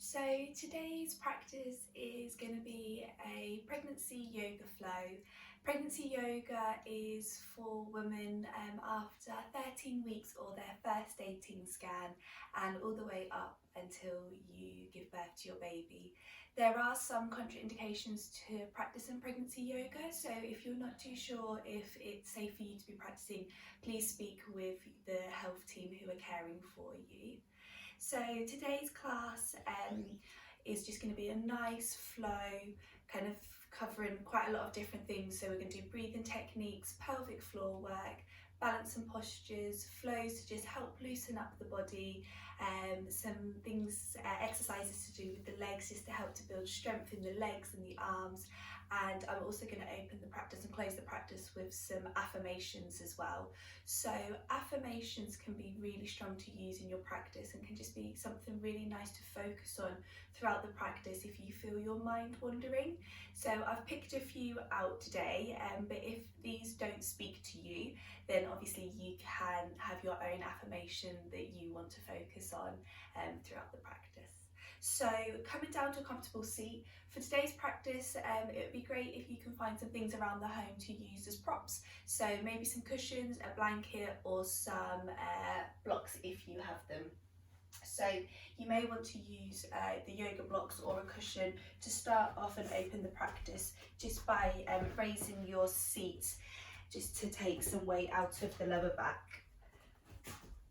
So today's practice is going to be a pregnancy yoga flow. Pregnancy yoga is for women after 13 weeks or their first dating scan and all the way up until you give birth to your baby. There are some contraindications to practicing pregnancy yoga, so if you're not too sure if it's safe for you to be practicing, please speak with the health team who are caring for you. So today's class is just going to be a nice flow, kind of covering quite a lot of different things. So we're going to do breathing techniques, pelvic floor work, balance and postures, flows to just help loosen up the body, some things, exercises to do with the legs just to help to build strength in the legs and the arms. And I'm also going to open the practice and close the practice with some affirmations as well. So affirmations can be really strong to use in your practice and can just be something really nice to focus on throughout the practice if you feel your mind wandering. So I've picked a few out today, but if these don't speak to you, then obviously you can have your own affirmation that you want to focus on throughout the practice. So coming down to a comfortable seat. For today's practice, it would be great if you can find some things around the home to use as props. So maybe some cushions, a blanket, or some blocks if you have them. So you may want to use the yoga blocks or a cushion to start off and open the practice just by raising your seat just to take some weight out of the lower back.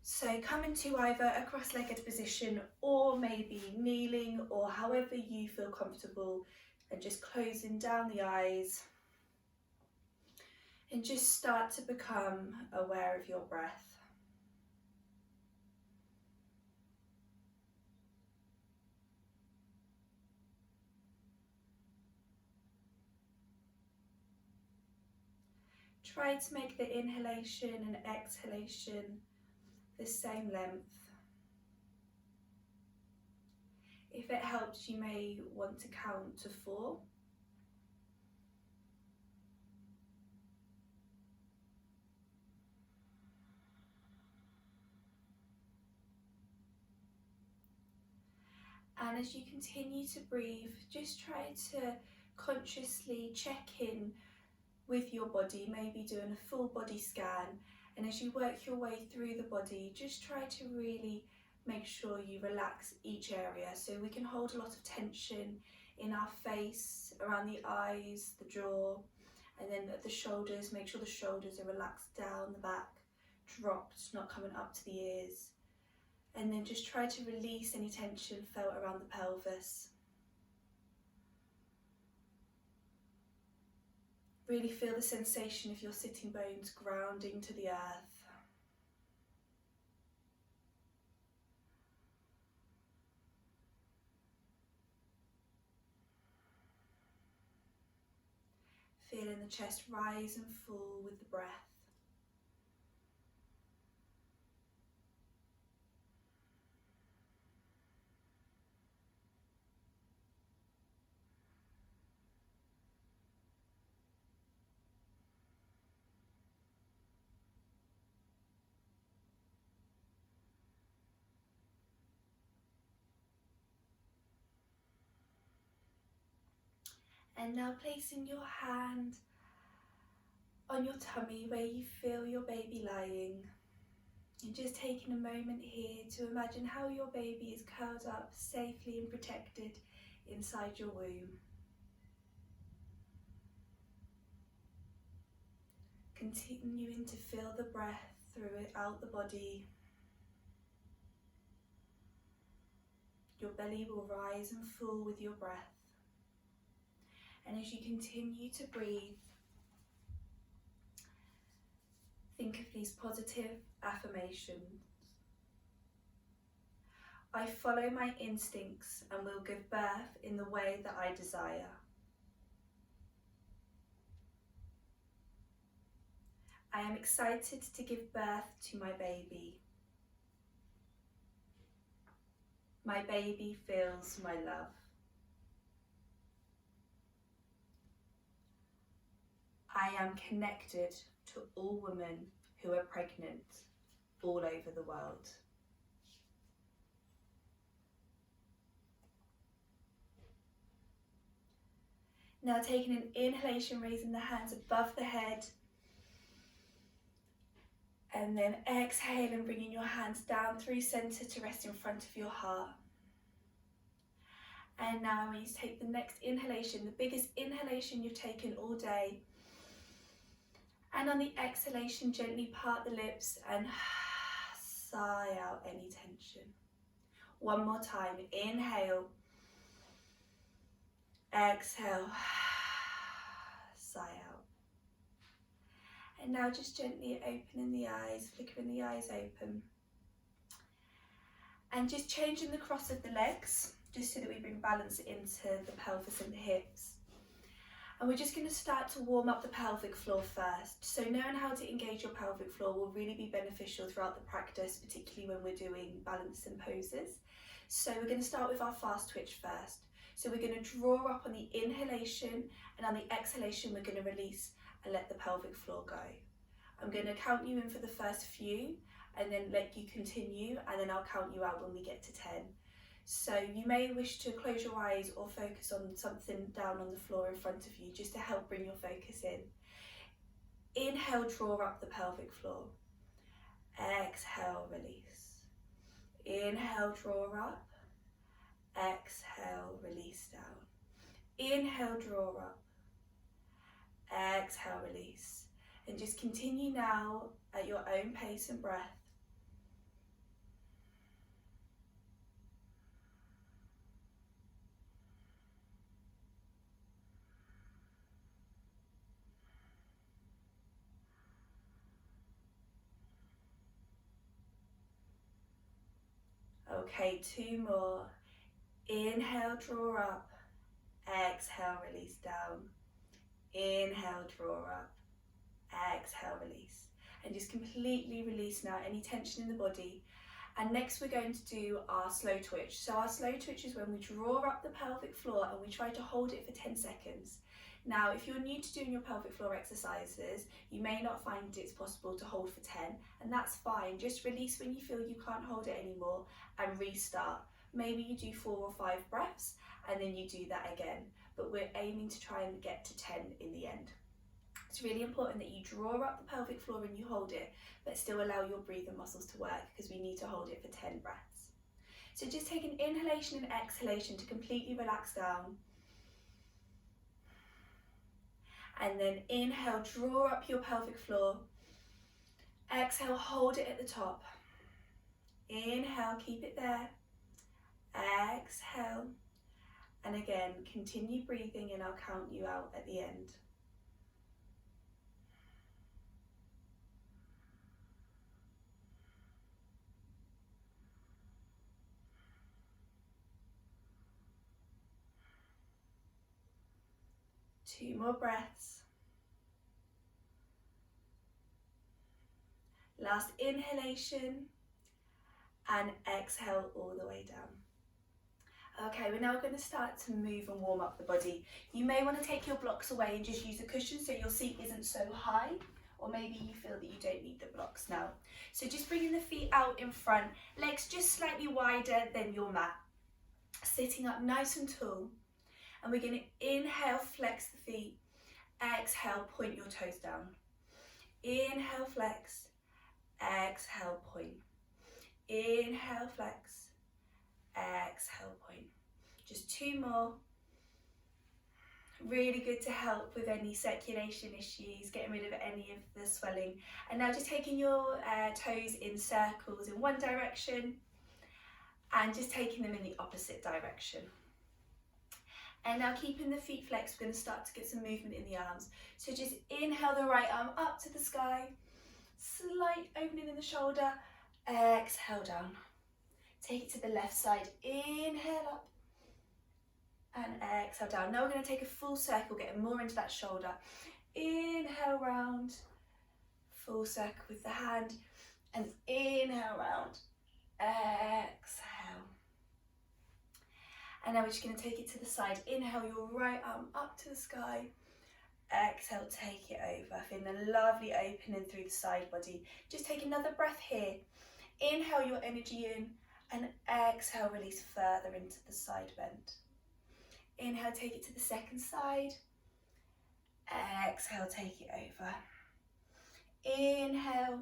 So come into either a cross-legged position or maybe kneeling or however you feel comfortable, and just closing down the eyes and just start to become aware of your breath. Try to make the inhalation and exhalation the same length. If it helps, you may want to count to 4. And as you continue to breathe, just try to consciously check in with your body, maybe doing a full body scan. And as you work your way through the body, just try to really make sure you relax each area. So we can hold a lot of tension in our face, around the eyes, the jaw, and then at the shoulders. Make sure the shoulders are relaxed down the back, dropped, not coming up to the ears. And then just try to release any tension felt around the pelvis. Really feel the sensation of your sitting bones grounding to the earth. Feeling the chest rise and fall with the breath. And now placing your hand on your tummy where you feel your baby lying. And just taking a moment here to imagine how your baby is curled up safely and protected inside your womb. Continuing to feel the breath throughout the body. Your belly will rise and fall with your breath. And as you continue to breathe, think of these positive affirmations. I follow my instincts and will give birth in the way that I desire. I am excited to give birth to my baby. My baby feels my love. I am connected to all women who are pregnant all over the world. Now taking an inhalation, raising the hands above the head. And then exhale and bringing your hands down through center to rest in front of your heart. And now I want you to take the next inhalation, the biggest inhalation you've taken all day. And on the exhalation, gently part the lips and sigh out any tension. One more time, inhale, exhale, sigh out. And now just gently opening the eyes, flickering the eyes open. And just changing the cross of the legs, just so that we bring balance into the pelvis and the hips. And we're just going to start to warm up the pelvic floor first. So knowing how to engage your pelvic floor will really be beneficial throughout the practice, particularly when we're doing balancing poses. So we're going to start with our fast twitch first. So we're going to draw up on the inhalation, and on the exhalation we're going to release and let the pelvic floor go. I'm going to count you in for the first few and then let you continue, and then I'll count you out when we get to 10. So you may wish to close your eyes or focus on something down on the floor in front of you just to help bring your focus in. Inhale, draw up the pelvic floor. Exhale, release. Inhale, draw up. Exhale, release down. Inhale, draw up. Exhale, release. And just continue now at your own pace and breath. Okay, 2 more. Inhale, draw up. Exhale, release down. Inhale, draw up. Exhale, release. And just completely release now any tension in the body. And next we're going to do our slow twitch. So our slow twitch is when we draw up the pelvic floor and we try to hold it for 10 seconds. Now, if you're new to doing your pelvic floor exercises, you may not find it's possible to hold for 10, and that's fine. Just release when you feel you can't hold it anymore and restart. Maybe you do 4 or 5 breaths and then you do that again, but we're aiming to try and get to 10 in the end. It's really important that you draw up the pelvic floor and you hold it, but still allow your breathing muscles to work, because we need to hold it for 10 breaths. So just take an inhalation and exhalation to completely relax down. And then inhale, draw up your pelvic floor. Exhale, hold it at the top. Inhale, keep it there. Exhale. And again, continue breathing and I'll count you out at the end. Two more breaths. Last inhalation and exhale all the way down. Okay, we're now going to start to move and warm up the body. You may want to take your blocks away and just use a cushion so your seat isn't so high, or maybe you feel that you don't need the blocks now. So just bringing the feet out in front, legs just slightly wider than your mat. Sitting up nice and tall. And we're going to inhale, flex the feet. Exhale, point your toes down. Inhale, flex. Exhale, point. Inhale, flex. Exhale, point. Just 2 more. Really good to help with any circulation issues, getting rid of any of the swelling. And now just taking your toes in circles in one direction and just taking them in the opposite direction. And now keeping the feet flexed, we're going to start to get some movement in the arms. So just inhale the right arm up to the sky, slight opening in the shoulder, exhale down. Take it to the left side, inhale up and exhale down. Now we're going to take a full circle, getting more into that shoulder. Inhale round, full circle with the hand, and inhale round, exhale. And now we're just going to take it to the side. Inhale your right arm up to the sky. Exhale, take it over. Feeling a lovely opening through the side body. Just take another breath here. Inhale your energy in and exhale, release further into the side bend. Inhale, take it to the second side. Exhale, take it over. Inhale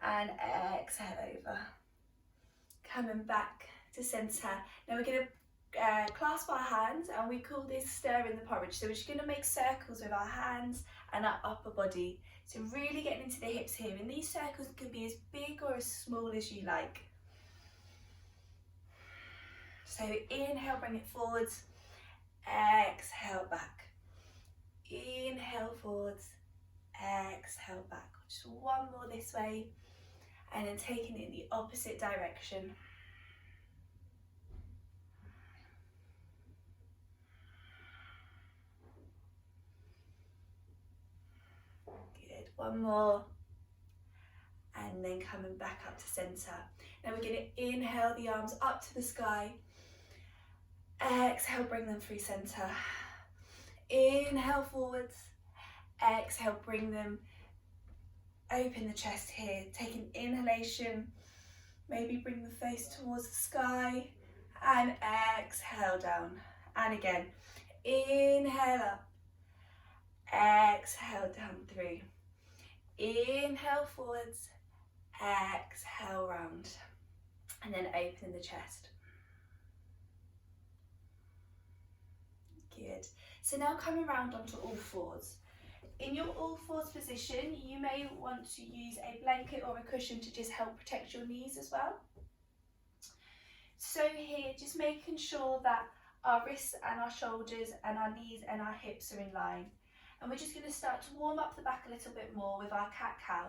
and exhale over. Coming back to centre. Now we're going to clasp our hands, and we call this stirring the porridge. So we're just going to make circles with our hands and our upper body. So really getting into the hips here, and these circles can be as big or as small as you like. So inhale, bring it forwards, exhale back. Inhale forwards, exhale back. Just one more this way, and then taking it in the opposite direction. Good, one more. And then coming back up to centre. Now we're going to inhale the arms up to the sky. Exhale, bring them through centre. Inhale forwards. Exhale, bring them. Open the chest here. Take an inhalation. Maybe bring the face towards the sky. And exhale down. And again. Inhale up. Exhale down through. Inhale forwards. Exhale round, and then open the chest. Good. So now coming round onto all fours. In your all fours position, you may want to use a blanket or a cushion to just help protect your knees as well. So here, just making sure that our wrists and our shoulders and our knees and our hips are in line. And we're just going to start to warm up the back a little bit more with our cat-cow.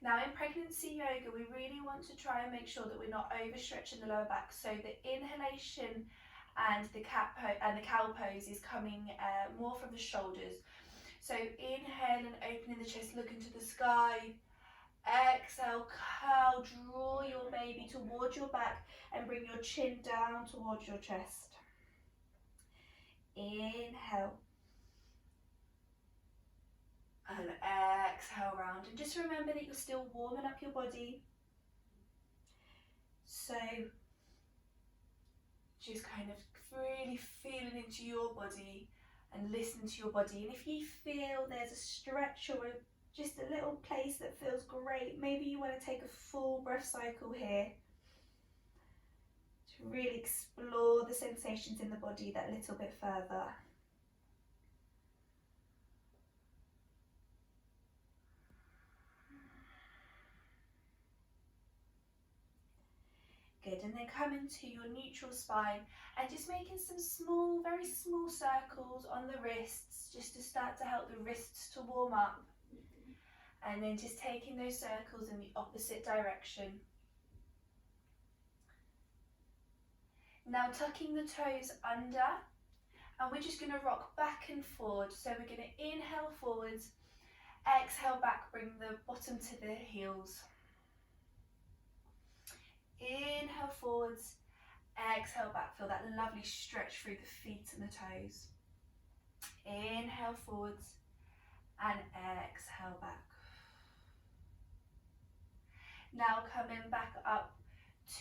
Now in pregnancy yoga, we really want to try and make sure that we're not overstretching the lower back. So the inhalation and the cow pose is coming more from the shoulders. So inhale and opening the chest, looking to the sky. Exhale, cow, draw your baby towards your back and bring your chin down towards your chest. Inhale. And exhale round, and just remember that you're still warming up your body. So just kind of really feeling into your body and listening to your body. And if you feel there's a stretch or just a little place that feels great, maybe you want to take a full breath cycle here to really explore the sensations in the body that little bit further. Good, and then come into your neutral spine and just making some small, very small circles on the wrists, just to start to help the wrists to warm up. And then just taking those circles in the opposite direction. Now tucking the toes under, and we're just going to rock back and forward. So we're going to inhale forwards, exhale back, bring the bottom to the heels. Inhale forwards, exhale back, feel that lovely stretch through the feet and the toes. Inhale forwards and exhale back. Now coming back up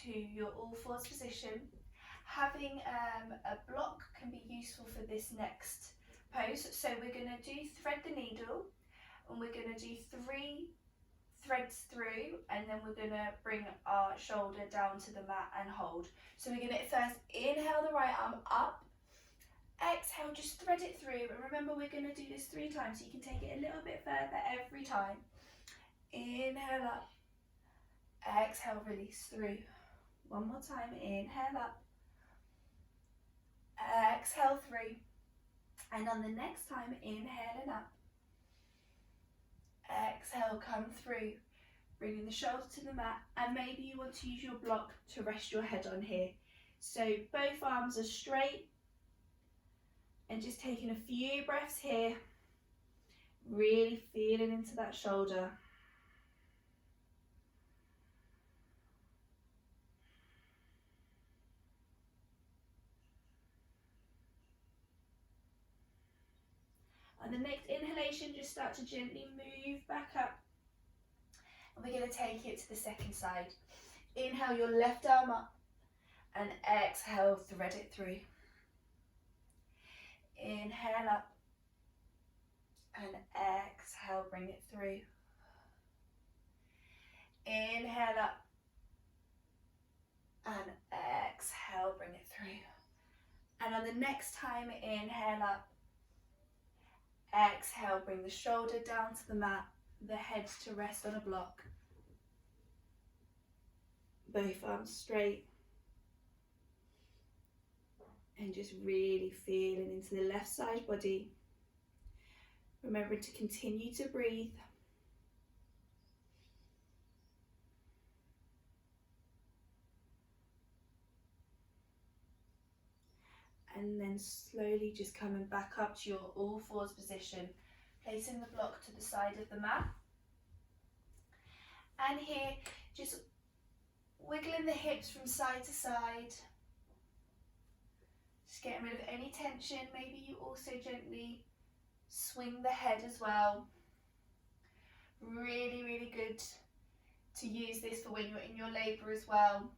to your all fours position. Having a block can be useful for this next pose. So we're going to do thread the needle, and we're going to do 3 threads through, and then we're going to bring our shoulder down to the mat and hold. So we're going to first inhale the right arm up, exhale, just thread it through, and remember we're going to do this 3 times, so you can take it a little bit further every time. Inhale up, exhale, release through. One more time, inhale up, exhale through, and on the next time, inhaling up, exhale, come through, bringing the shoulder to the mat, and maybe you want to use your block to rest your head on here. So both arms are straight, and just taking a few breaths here, really feeling into that shoulder. On the next inhalation, just start to gently move back up. And we're going to take it to the second side. Inhale your left arm up, and exhale, thread it through. Inhale up, And exhale, bring it through. Inhale up. And exhale, bring it through. And on the next time, inhale up. Exhale, bring the shoulder down to the mat, the head to rest on a block. Both arms straight. And just really feeling into the left side body. Remember to continue to breathe. And then slowly just coming back up to your all fours position, placing the block to the side of the mat. And here, just wiggling the hips from side to side. Just getting rid of any tension. Maybe you also gently swing the head as well. Really, really good to use this for when you're in your labour as well.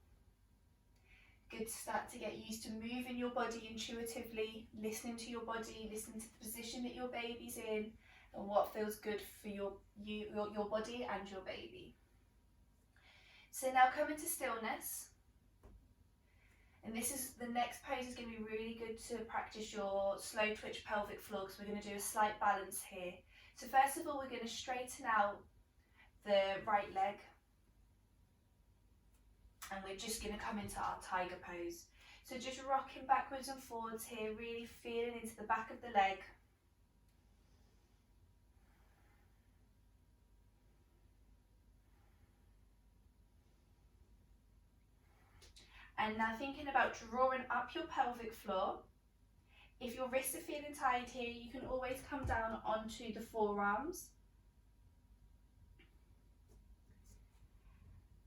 Good to start to get used to moving your body intuitively, listening to your body, listening to the position that your baby's in and what feels good for your body and your baby. So now come into stillness. And this is the next pose is going to be really good to practice your slow twitch pelvic floor, because we're going to do a slight balance here. So first of all, we're going to straighten out the right leg. And we're just going to come into our tiger pose. So just rocking backwards and forwards here, really feeling into the back of the leg. And now thinking about drawing up your pelvic floor. If your wrists are feeling tired here, you can always come down onto the forearms.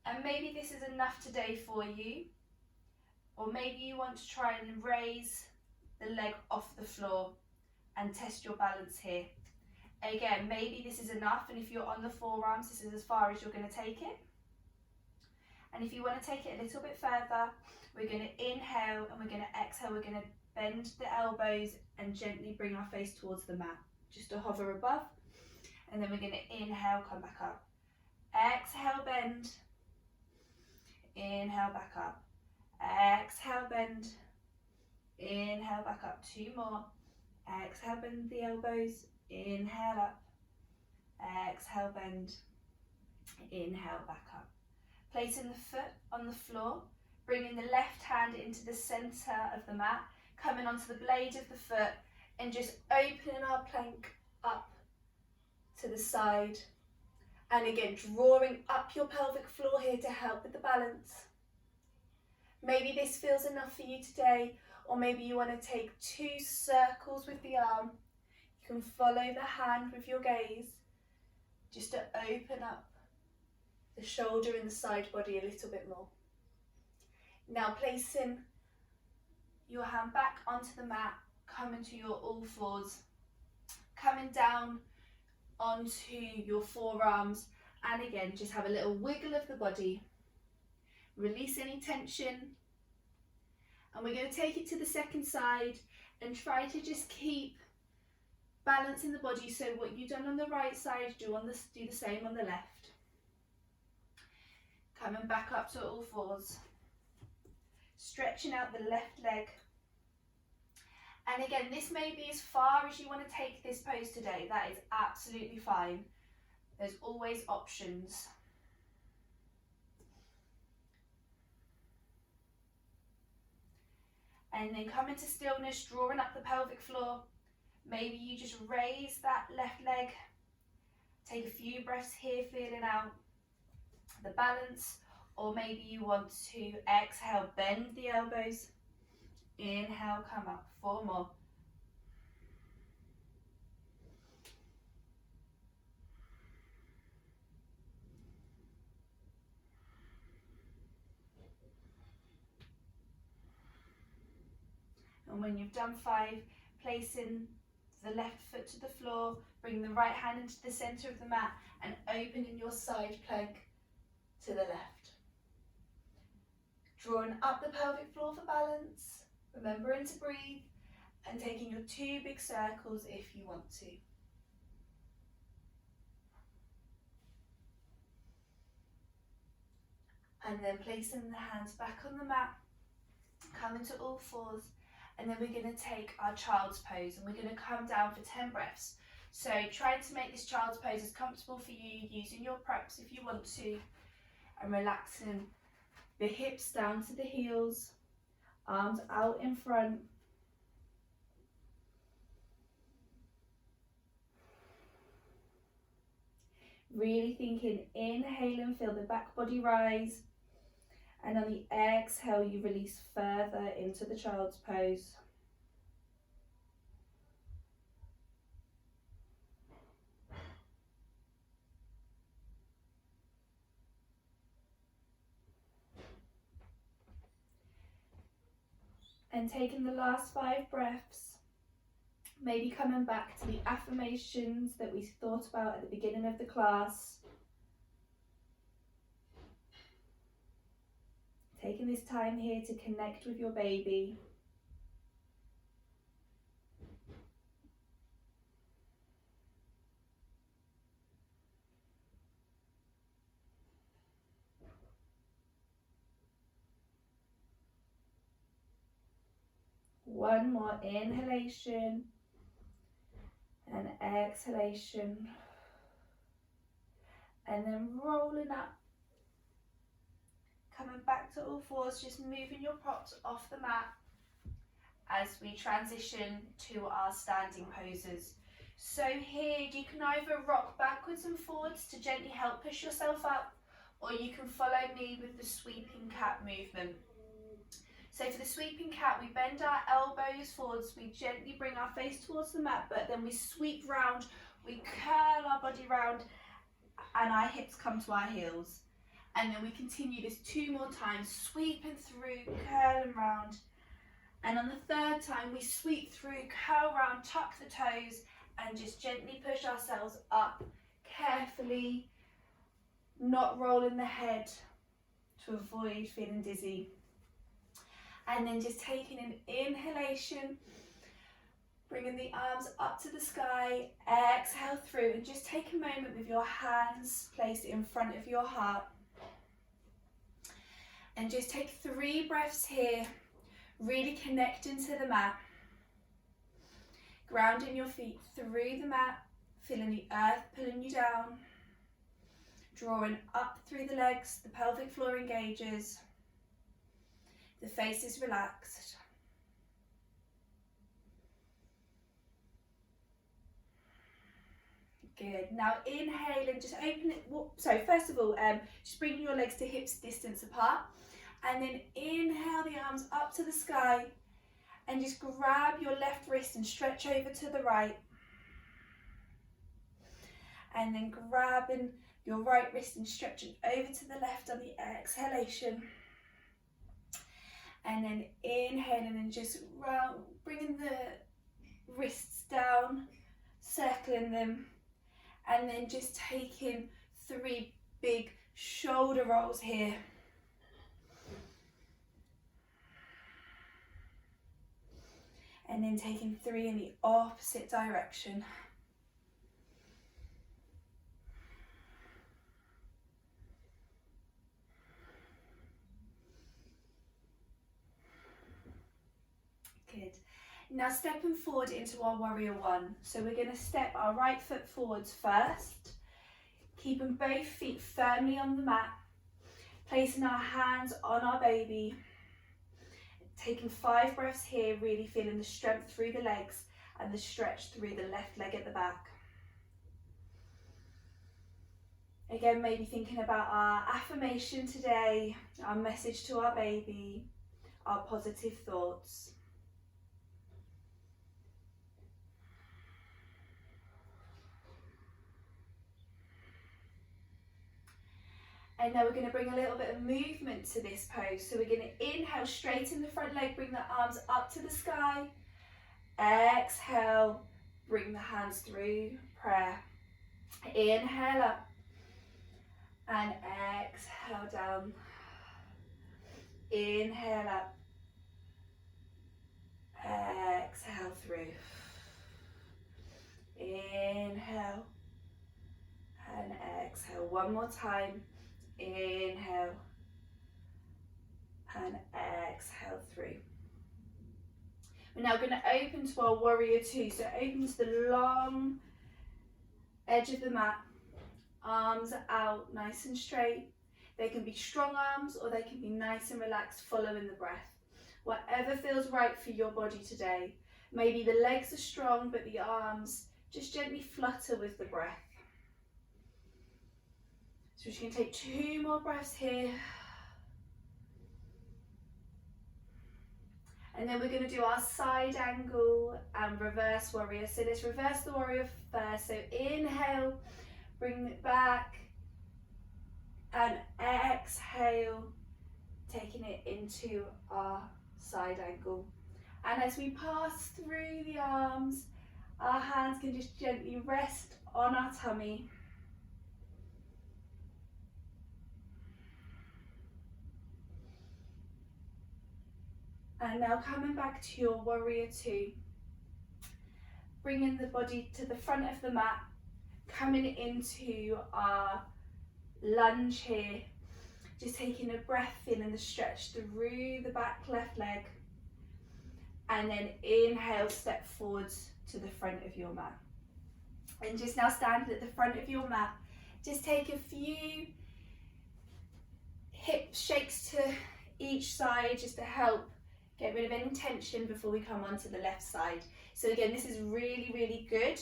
And maybe this is enough today for you. Or maybe you want to try and raise the leg off the floor and test your balance here. Again, maybe this is enough, and if you're on the forearms, this is as far as you're going to take it. And if you want to take it a little bit further, we're going to inhale and we're going to exhale. We're going to bend the elbows and gently bring our face towards the mat, just to hover above. And then we're going to inhale, come back up. Exhale, bend. Inhale, back up. Exhale, bend. Inhale, back up. 2 more. Exhale, bend the elbows. Inhale, up. Exhale, bend. Inhale, back up. Placing the foot on the floor, bringing the left hand into the centre of the mat, coming onto the blade of the foot and just opening our plank up to the side. And again, drawing up your pelvic floor here to help with the balance. Maybe this feels enough for you today, or maybe you want to take 2 circles with the arm. You can follow the hand with your gaze, just to open up the shoulder and the side body a little bit more. Now placing your hand back onto the mat, coming to your all fours, coming down onto your forearms, and again just have a little wiggle of the body, release any tension, and we're going to take it to the second side and try to just keep balancing the body. So what you've done on the right side, do the same on the left. Coming back up to all fours, stretching out the left leg. And again, this may be as far as you want to take this pose today. That is absolutely fine. There's always options. And then come into stillness, drawing up the pelvic floor. Maybe you just raise that left leg. Take a few breaths here, feeling out the balance. Or maybe you want to exhale, bend the elbows. Inhale, come up. 4 more. And when you've done 5, placing the left foot to the floor, bring the right hand into the centre of the mat and opening your side plank to the left. Drawing up the pelvic floor for balance, remembering to breathe, and taking your 2 big circles if you want to. And then placing the hands back on the mat, come into all fours, and then we're going to take our child's pose and we're going to come down for 10 breaths. So try to make this child's pose as comfortable for you, using your preps if you want to, and relaxing the hips down to the heels, arms out in front. Really thinking, inhale and feel the back body rise, and on the exhale you release further into the child's pose. And taking the last 5 breaths, maybe coming back to the affirmations that we thought about at the beginning of the class. Taking this time here to connect with your baby. One more inhalation and exhalation. And then rolling up. Coming back to all fours, just moving your props off the mat as we transition to our standing poses. So here you can either rock backwards and forwards to gently help push yourself up, or you can follow me with the sweeping cat movement. So for the sweeping cat, we bend our elbows forwards, we gently bring our face towards the mat, but then we sweep round, we curl our body round, and our hips come to our heels. And then we continue this 2 more times, sweeping through, curling round. And on the 3rd time, we sweep through, curl round, tuck the toes, and just gently push ourselves up, carefully, not rolling the head to avoid feeling dizzy. And then just taking an inhalation, bringing the arms up to the sky, exhale through, and just take a moment with your hands placed in front of your heart. And just take 3 breaths here, really connecting to the mat. Grounding your feet through the mat, feeling the earth pulling you down. Drawing up through the legs, the pelvic floor engages. The face is relaxed. Good. Now inhale and just open it. So first of all, just bring your legs to hips distance apart. And then inhale the arms up to the sky. And just grab your left wrist and stretch over to the right. And then grabbing your right wrist and stretching over to the left on the exhalation. And then inhaling and just round, bringing the wrists down, circling them. And then just taking 3 big shoulder rolls here. And then taking 3 in the opposite direction. Good. Now stepping forward into our warrior 1. So we're going to step our right foot forwards first, keeping both feet firmly on the mat, placing our hands on our baby, taking 5 breaths here, really feeling the strength through the legs and the stretch through the left leg at the back. Again, maybe thinking about our affirmation today, our message to our baby, our positive thoughts. And now we're going to bring a little bit of movement to this pose. So we're going to inhale, straighten the front leg, bring the arms up to the sky. Exhale, bring the hands through prayer. Inhale up and exhale down. Inhale up, exhale through. Inhale and exhale. One more time. Inhale and exhale through. We're now going to open to our warrior two. So open to the long edge of the mat, arms out nice and straight. They can be strong arms or they can be nice and relaxed following the breath. Whatever feels right for your body today. Maybe the legs are strong but the arms just gently flutter with the breath. So we're just going to take 2 more breaths here. And then we're going to do our side angle and reverse warrior. So let's reverse the warrior first. So inhale, bring it back, and exhale, taking it into our side angle. And as we pass through the arms, our hands can just gently rest on our tummy. And now coming back to your warrior two, bringing the body to the front of the mat, coming into our lunge here, just taking a breath in and a stretch through the back left leg, and then inhale, step forwards to the front of your mat. And just now stand at the front of your mat, just take a few hip shakes to each side just to help get rid of any tension before we come onto the left side. So again, this is really, really good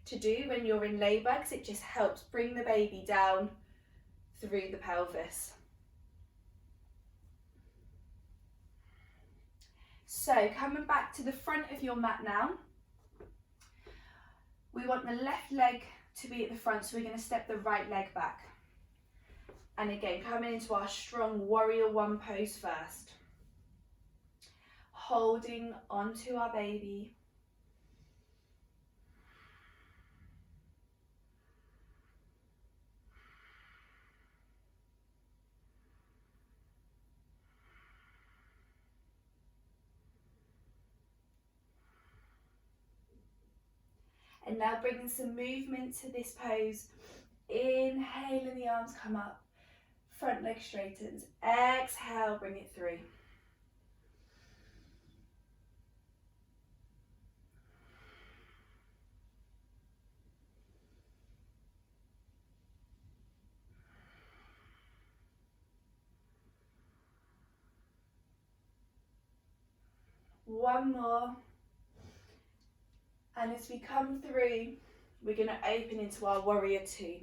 to do when you're in labour because it just helps bring the baby down through the pelvis. So coming back to the front of your mat now, we want the left leg to be at the front, so we're going to step the right leg back. And again, coming into our strong warrior one pose first. Holding onto our baby. And now bringing some movement to this pose. Inhale and the arms come up. Front leg straightens. Exhale, bring it through. One more. And as we come through, we're going to open into our warrior two.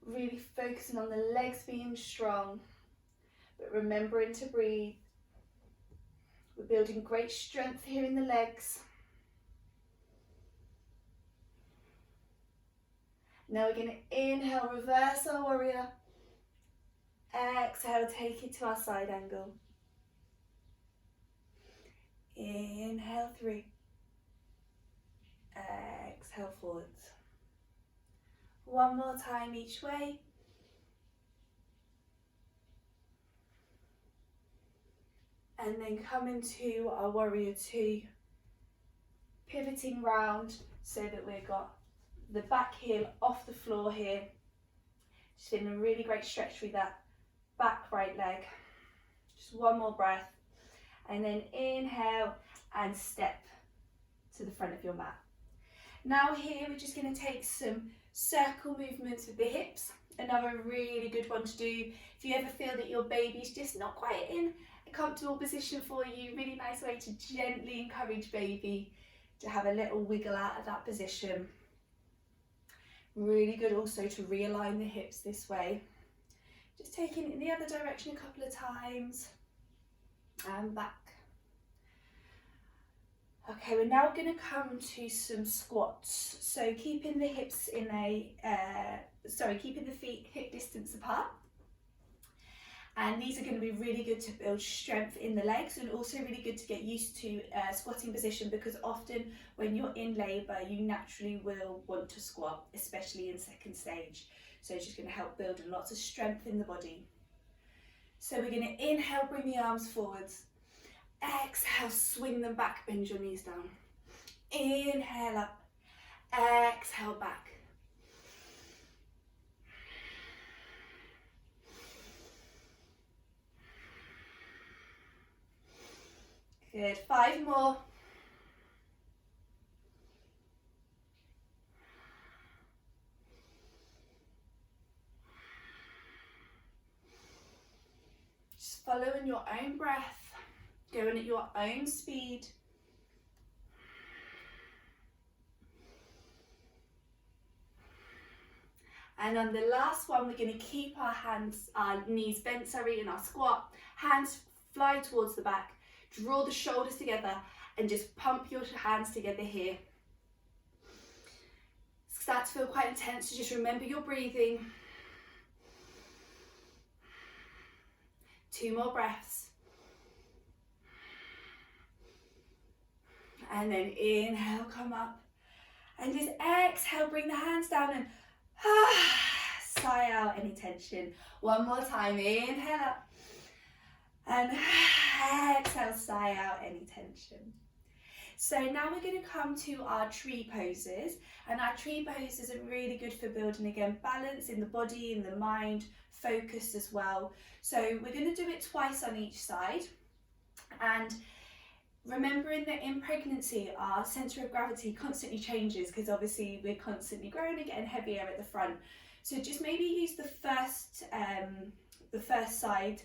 Really focusing on the legs being strong, but remembering to breathe. We're building great strength here in the legs. Now we're going to inhale, reverse our warrior. Exhale, take it to our side angle. Inhale, 3. Exhale, forwards. One more time each way. And then come into our warrior two, pivoting round so that we've got the back heel off the floor here. Just feeling a really great stretch through that back right leg. Just one more breath. And then inhale and step to the front of your mat. Now here we're just going to take some circle movements with the hips. Another really good one to do if you ever feel that your baby's just not quite in a comfortable position for you. Really nice way to gently encourage baby to have a little wiggle out of that position. Really good also to realign the hips this way. Just taking it in the other direction a couple of times and back. Okay, we're now going to come to some squats. So keeping the hips in keeping the feet hip distance apart. And these are going to be really good to build strength in the legs, and also really good to get used to squatting position, because often when you're in labour you naturally will want to squat, especially in second stage. So it's just going to help build lots of strength in the body. So we're going to inhale, bring the arms forwards. Exhale, swing them back, bend your knees down. Inhale up, exhale back. Good, 5 more. Just following your own breath, going at your own speed. And on the last one, we're going to keep our knees bent, in our squat. Hands fly towards the back. Draw the shoulders together and just pump your hands together here. Start to feel quite intense, so just remember your breathing. 2 more breaths. And then inhale, come up. And just exhale, bring the hands down and sigh out any tension. 1 more time, inhale up. And exhale, sigh out any tension. So now we're going to come to our tree poses, and our tree poses are really good for building, again, balance in the body, in the mind, focus as well. So we're going to do it twice on each side, and remembering that in pregnancy our centre of gravity constantly changes because obviously we're constantly growing and getting heavier at the front. So just maybe use the first side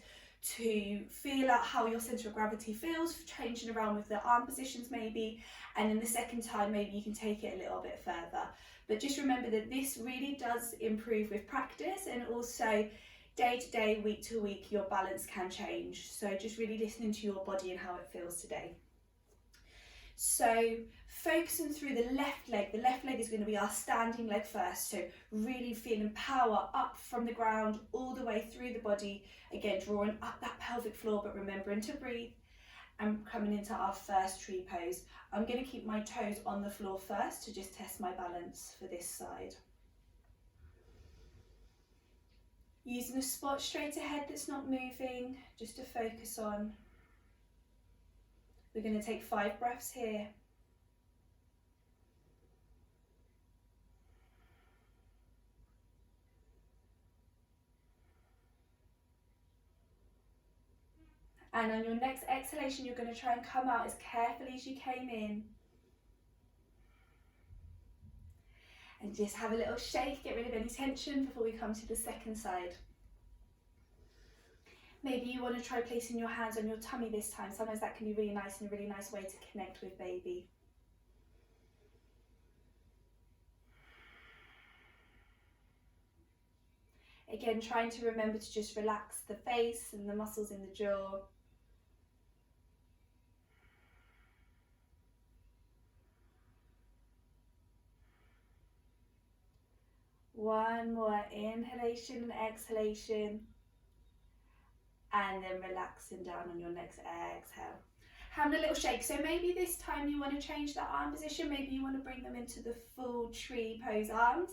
to feel out how your centre of gravity feels, changing around with the arm positions maybe, and then the second time maybe you can take it a little bit further. But just remember that this really does improve with practice, and also day to day, week to week, your balance can change. So just really listening to your body and how it feels today. So focusing through the left leg is going to be our standing leg first, so really feeling power up from the ground all the way through the body, again drawing up that pelvic floor but remembering to breathe, and coming into our first tree pose. I'm going to keep my toes on the floor first to just test my balance for this side. Using a spot straight ahead that's not moving, just to focus on. We're going to take 5 breaths here. And on your next exhalation, you're going to try and come out as carefully as you came in. And just have a little shake, get rid of any tension before we come to the second side. Maybe you want to try placing your hands on your tummy this time. Sometimes that can be really nice and a really nice way to connect with baby. Again, trying to remember to just relax the face and the muscles in the jaw. One more inhalation and exhalation. And then relaxing down on your next exhale. Having a little shake. So maybe this time you want to change that arm position. Maybe you want to bring them into the full tree pose arms.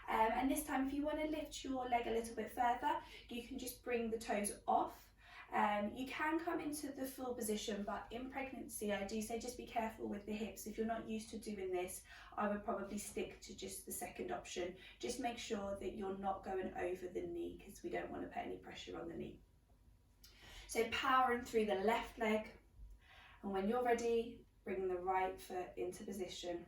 And this time, if you want to lift your leg a little bit further, you can just bring the toes off. You can come into the full position, but in pregnancy, I do say just be careful with the hips. If you're not used to doing this, I would probably stick to just the second option. Just make sure that you're not going over the knee, because we don't want to put any pressure on the knee. So powering through the left leg, and when you're ready, bring the right foot into position.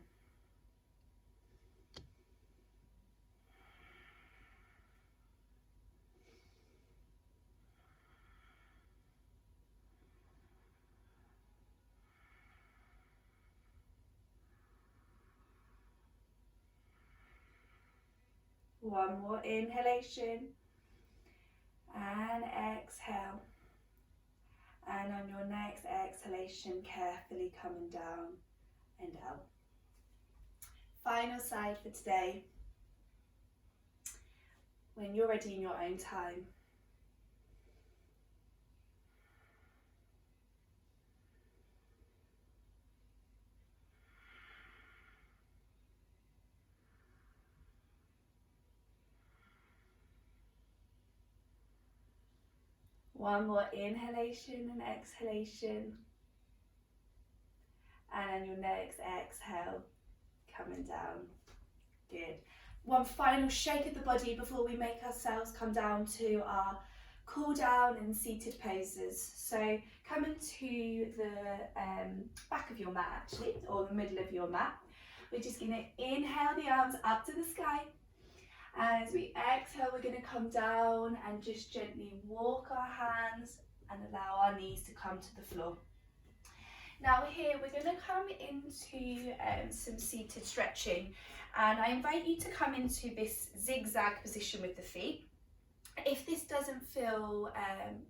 One more inhalation and exhale. And on your next exhalation, carefully coming down and out. Final side for today. When you're ready in your own time. One more inhalation and exhalation. And on your next exhale, coming down. Good. One final shake of the body before we make ourselves come down to our cool down and seated poses. So come into the back of your mat actually, or the middle of your mat. We're just going to inhale the arms up to the sky. As we exhale, we're going to come down and just gently walk our hands and allow our knees to come to the floor. Now here we're going to come into some seated stretching, and I invite you to come into this zigzag position with the feet. If this doesn't feel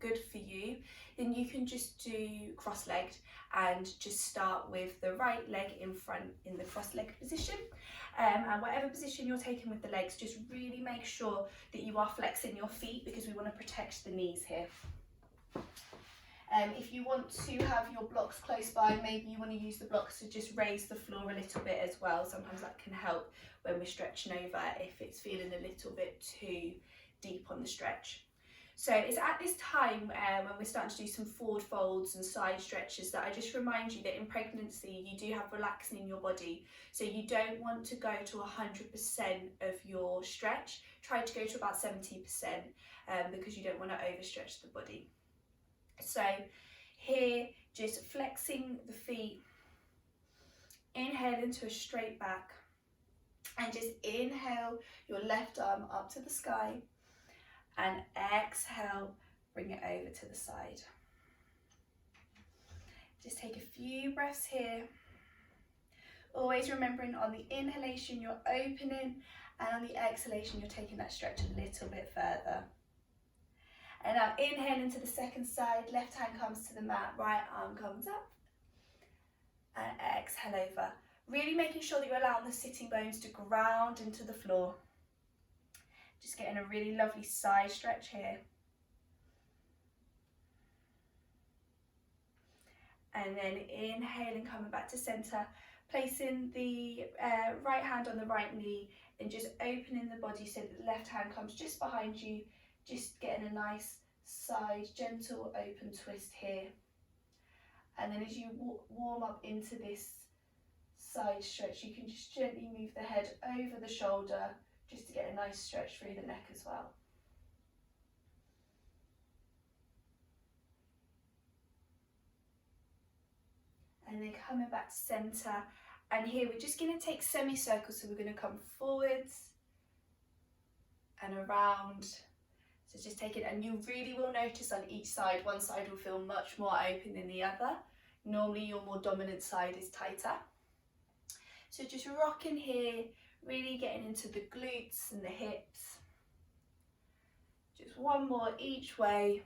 good for you, then you can just do cross-legged and just start with the right leg in front in the cross-legged position. And whatever position you're taking with the legs, just really make sure that you are flexing your feet, because we want to protect the knees here. If you want to have your blocks close by, maybe you want to use the blocks to just raise the floor a little bit as well. Sometimes that can help when we're stretching over if it's feeling a little bit too deep on the stretch. So it's at this time when we're starting to do some forward folds and side stretches that I just remind you that in pregnancy you do have relaxing in your body. So you don't want to go to 100% of your stretch. Try to go to about 70% because you don't want to overstretch the body. So here, just flexing the feet, inhale into a straight back, and just inhale your left arm up to the sky, and exhale, bring it over to the side. Just take a few breaths here. Always remembering on the inhalation you're opening, and on the exhalation you're taking that stretch a little bit further. And now inhale into the second side, left hand comes to the mat, right arm comes up, and exhale over. Really making sure that you're allowing the sitting bones to ground into the floor. Just getting a really lovely side stretch here. And then inhaling, coming back to center, placing the right hand on the right knee and just opening the body so that the left hand comes just behind you. Just getting a nice side, gentle open twist here. And then as you warm up into this side stretch, you can just gently move the head over the shoulder just to get a nice stretch through the neck as well. And then coming back to center. And here we're just going to take semicircles, so we're going to come forwards and around. So just take it, and you really will notice on each side, one side will feel much more open than the other. Normally your more dominant side is tighter. So just rocking here, really getting into the glutes and the hips. Just one more each way.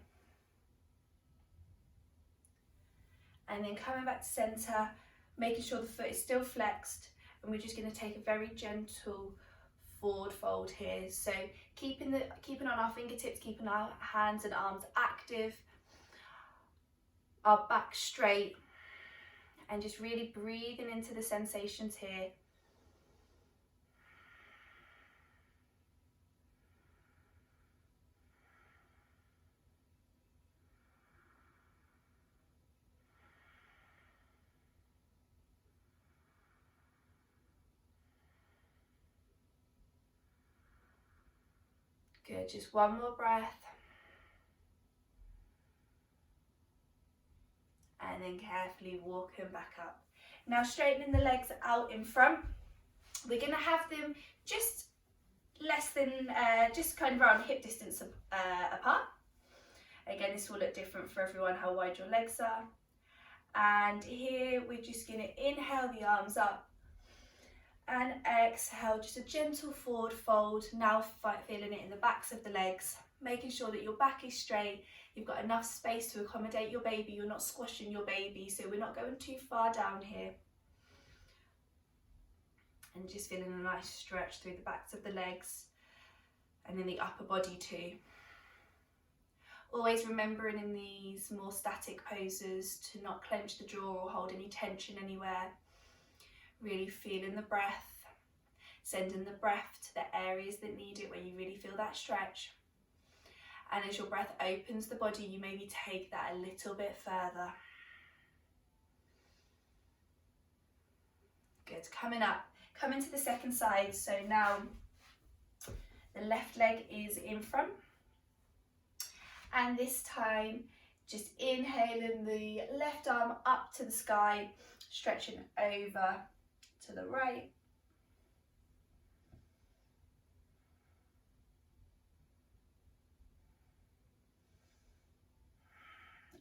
And then coming back to center, making sure the foot is still flexed, and we're just going to take a very gentle forward fold here. So keeping on our fingertips, keeping our hands and arms active, our back straight, and just really breathing into the sensations here. Good, just one more breath. And then carefully walking back up. Now straightening the legs out in front. We're going to have them just less than, just kind of around hip distance apart. Again, this will look different for everyone, how wide your legs are. And here we're just going to inhale the arms up. And exhale, just a gentle forward fold. Now feeling it in the backs of the legs, making sure that your back is straight. You've got enough space to accommodate your baby. You're not squashing your baby, so we're not going too far down here. And just feeling a nice stretch through the backs of the legs and in the upper body too. Always remembering in these more static poses to not clench the jaw or hold any tension anywhere. Really feeling the breath, sending the breath to the areas that need it, where you really feel that stretch. And as your breath opens the body, you maybe take that a little bit further. Good, coming up, coming to the second side. So now the left leg is in front. And this time, just inhaling the left arm up to the sky, stretching over to the right.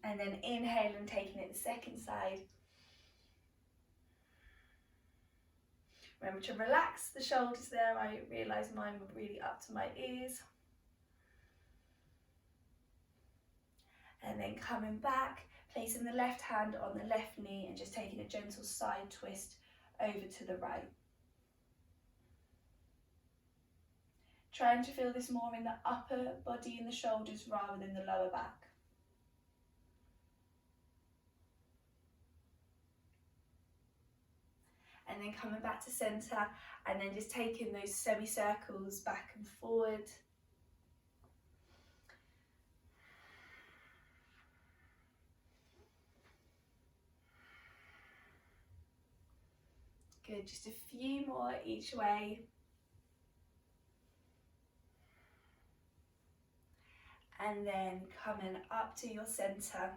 And then inhale and taking it the second side. Remember to relax the shoulders there. I realised mine were really up to my ears. And then coming back, placing the left hand on the left knee and just taking a gentle side twist over to the right. Trying to feel this more in the upper body and the shoulders rather than the lower back. And then coming back to centre and then just taking those semicircles back and forward. Good, just a few more each way. And then coming up to your centre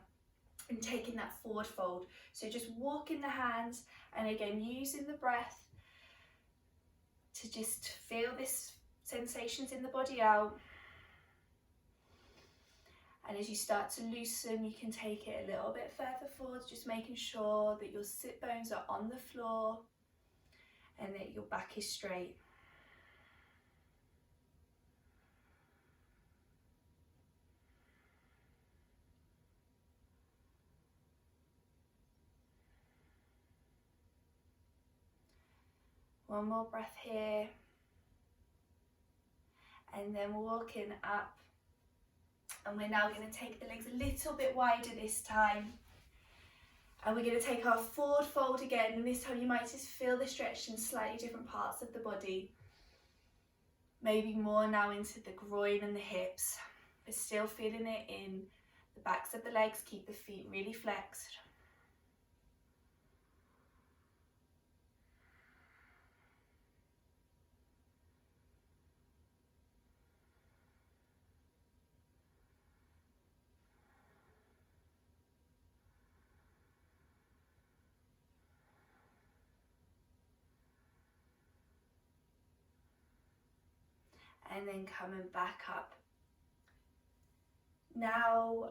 and taking that forward fold. So just walking the hands and again using the breath to just feel this sensations in the body out. And as you start to loosen, you can take it a little bit further forward, just making sure that your sit bones are on the floor and that your back is straight. One more breath here. And then walking up. And we're now going to take the legs a little bit wider this time. And we're going to take our forward fold again. And this time you might just feel the stretch in slightly different parts of the body. Maybe more now into the groin and the hips. But still feeling it in the backs of the legs. Keep the feet really flexed. And then coming back up. Now,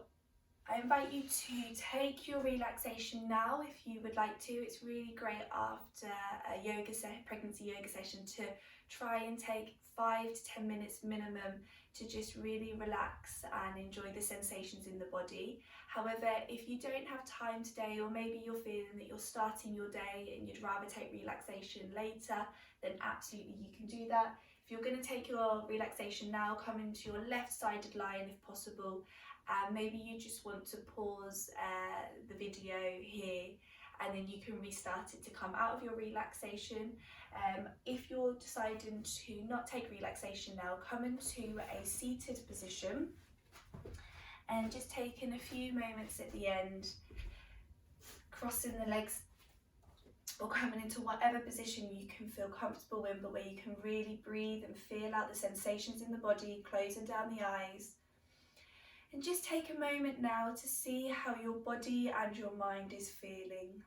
I invite you to take your relaxation now if you would like to. It's really great after a pregnancy yoga session to try and take 5 to 10 minutes minimum to just really relax and enjoy the sensations in the body. However, if you don't have time today, or maybe you're feeling that you're starting your day and you'd rather take relaxation later, then absolutely you can do that. If you're going to take your relaxation now, come into your left-sided line if possible. Maybe you just want to pause the video here and then you can restart it to come out of your relaxation. If you're deciding to not take relaxation now, come into a seated position and just taking a few moments at the end, crossing the legs or coming into whatever position you can feel comfortable in, but where you can really breathe and feel out the sensations in the body, closing down the eyes. And just take a moment now to see how your body and your mind is feeling.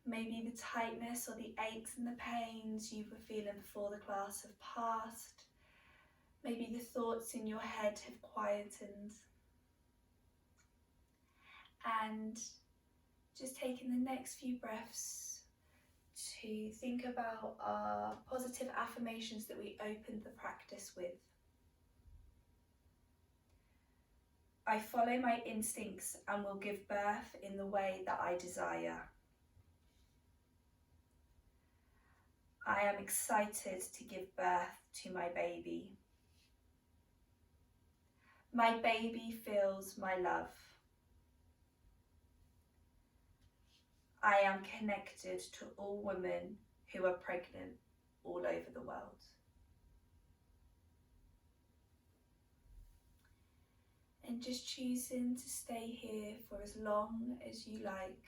Maybe the tightness or the aches and the pains you were feeling before the class have passed. Maybe the thoughts in your head have quietened. And just taking the next few breaths to think about our positive affirmations that we opened the practice with. I follow my instincts and will give birth in the way that I desire. I am excited to give birth to my baby. My baby feels my love. I am connected to all women who are pregnant all over the world. And just choosing to stay here for as long as you like.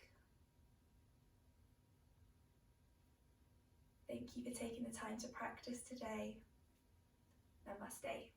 Thank you for taking the time to practice today. Namaste.